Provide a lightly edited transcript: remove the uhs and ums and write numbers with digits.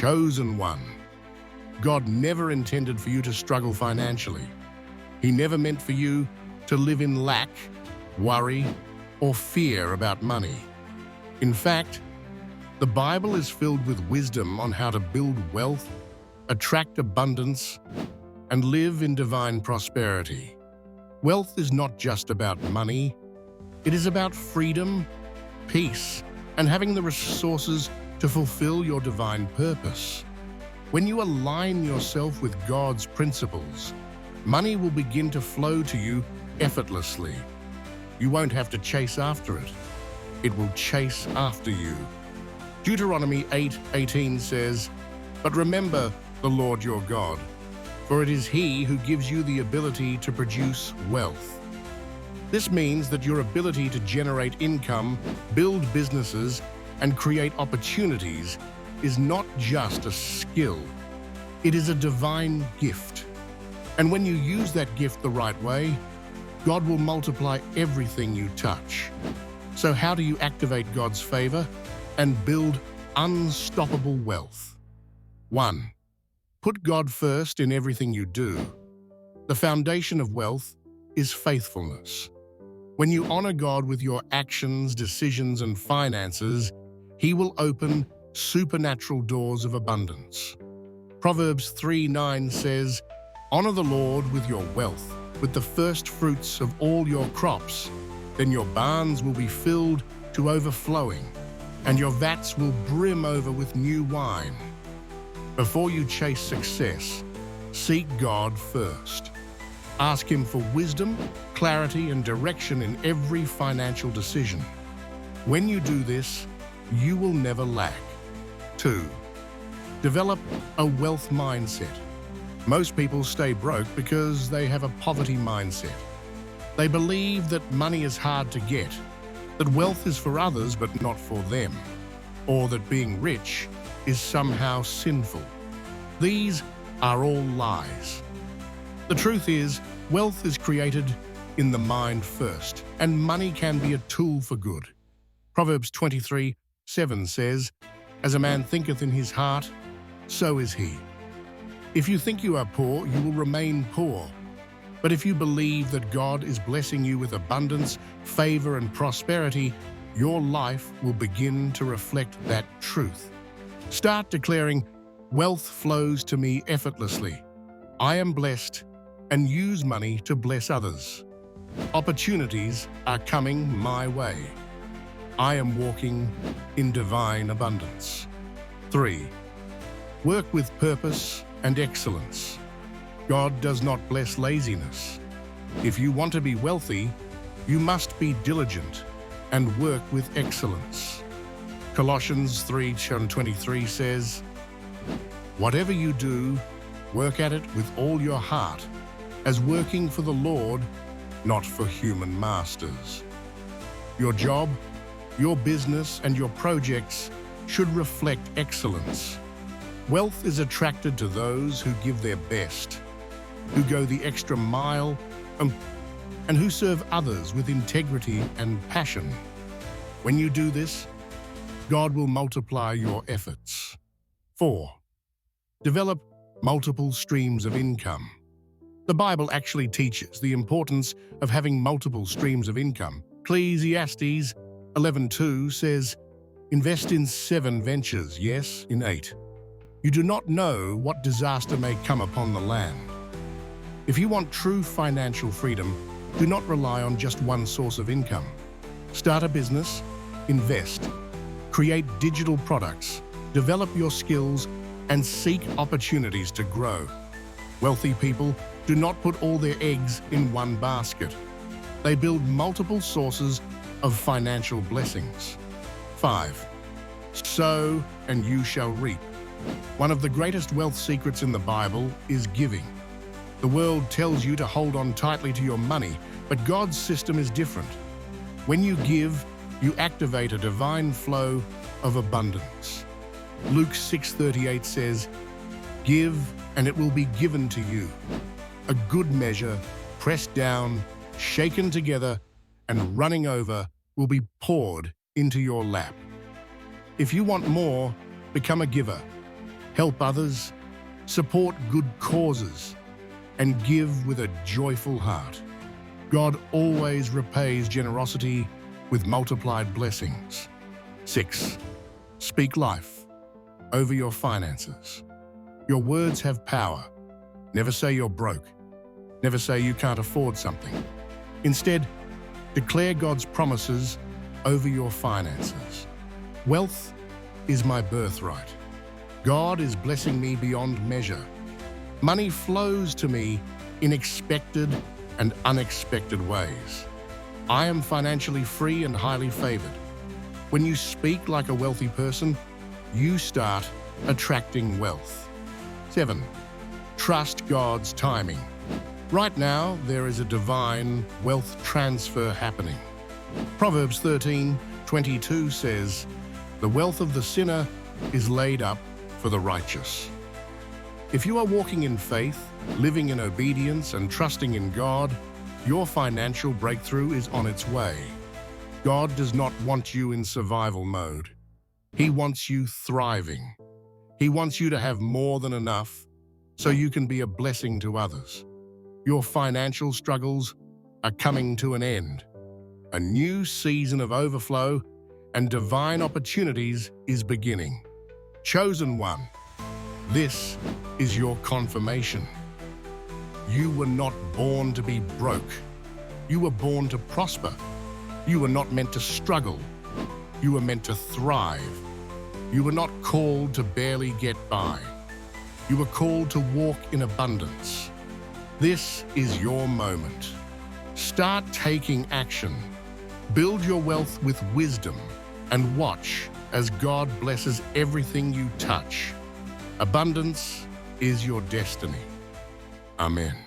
chosen one. God never intended for you to struggle financially. He never meant for you to live in lack, worry, or fear about money. In fact, the Bible is filled with wisdom on how to build wealth, attract abundance, and live in divine prosperity. Wealth is not just about money. It is about freedom, peace, and having the resources to fulfill your divine purpose. When you align yourself with God's principles, money will begin to flow to you effortlessly. You won't have to chase after it. It will chase after you. Deuteronomy 8:18 says, "But remember the Lord your God, for it is He who gives you the ability to produce wealth." This means that your ability to generate income, build businesses, and create opportunities is not just a skill. It is a divine gift. And when you use that gift the right way, God will multiply everything you touch. So how do you activate God's favor and build unstoppable wealth? 1. Put God first in everything you do. The foundation of wealth is faithfulness. When you honor God with your actions, decisions, and finances, He will open supernatural doors of abundance. Proverbs 3:9 says, "Honor the Lord with your wealth, with the first fruits of all your crops. Then your barns will be filled to overflowing, and your vats will brim over with new wine." Before you chase success, seek God first. Ask Him for wisdom, clarity, and direction in every financial decision. When you do this, you will never lack. 2. Develop a wealth mindset. Most people stay broke because they have a poverty mindset. They believe that money is hard to get, that wealth is for others but not for them, or that being rich is somehow sinful. These are all lies. The truth is, wealth is created in the mind first, and money can be a tool for good. Proverbs 23:7 says, "As a man thinketh in his heart, so is he." If you think you are poor, you will remain poor. But if you believe that God is blessing you with abundance, favor, and prosperity, your life will begin to reflect that truth. Start declaring, "Wealth flows to me effortlessly. I am blessed and use money to bless others. Opportunities are coming my way. I am walking in divine abundance." 3. Work with purpose and excellence. God does not bless laziness. If you want to be wealthy, you must be diligent and work with excellence. Colossians 3:23 says, "Whatever you do, work at it with all your heart, as working for the Lord, not for human masters." Your job, your business, and your projects should reflect excellence. Wealth is attracted to those who give their best, who go the extra mile, and who serve others with integrity and passion. When you do this, God will multiply your efforts. 4. Develop multiple streams of income. The Bible actually teaches the importance of having multiple streams of income. Ecclesiastes 11:2 says, "Invest in 7 ventures, yes, in 8. You do not know what disaster may come upon the land." If you want true financial freedom, do not rely on just one source of income. Start a business, invest, create digital products, develop your skills, and seek opportunities to grow. Wealthy people do not put all their eggs in one basket. They build multiple sources of financial blessings. 5. Sow and you shall reap. One of the greatest wealth secrets in the Bible is giving. The world tells you to hold on tightly to your money, but God's system is different. When you give, you activate a divine flow of abundance. Luke 6:38 says, "Give, and it will be given to you. A good measure, pressed down, shaken together, and running over, will be poured into your lap." If you want more, become a giver. help others, support good causes, and give with a joyful heart. God always repays generosity with multiplied blessings. 6. Speak life over your finances. Your words have power. Never say you're broke. Never say you can't afford something. Instead, declare God's promises over your finances. Wealth is my birthright. God is blessing me beyond measure. Money flows to me in expected and unexpected ways. I am financially free and highly favored. When you speak like a wealthy person, you start attracting wealth. 7. Trust God's timing. Right now, there is a divine wealth transfer happening. Proverbs 13:22 says, "The wealth of the sinner is laid up for the righteous." If you are walking in faith, living in obedience, and trusting in God, your financial breakthrough is on its way. God does not want you in survival mode. He wants you thriving. He wants you to have more than enough so you can be a blessing to others. Your financial struggles are coming to an end. A new season of overflow and divine opportunities is beginning. Chosen one, this is your confirmation. You were not born to be broke. You were born to prosper. You were not meant to struggle. You were meant to thrive. You were not called to barely get by. You were called to walk in abundance. This is your moment. Start taking action. Build your wealth with wisdom and watch as God blesses everything you touch. Abundance is your destiny. Amen.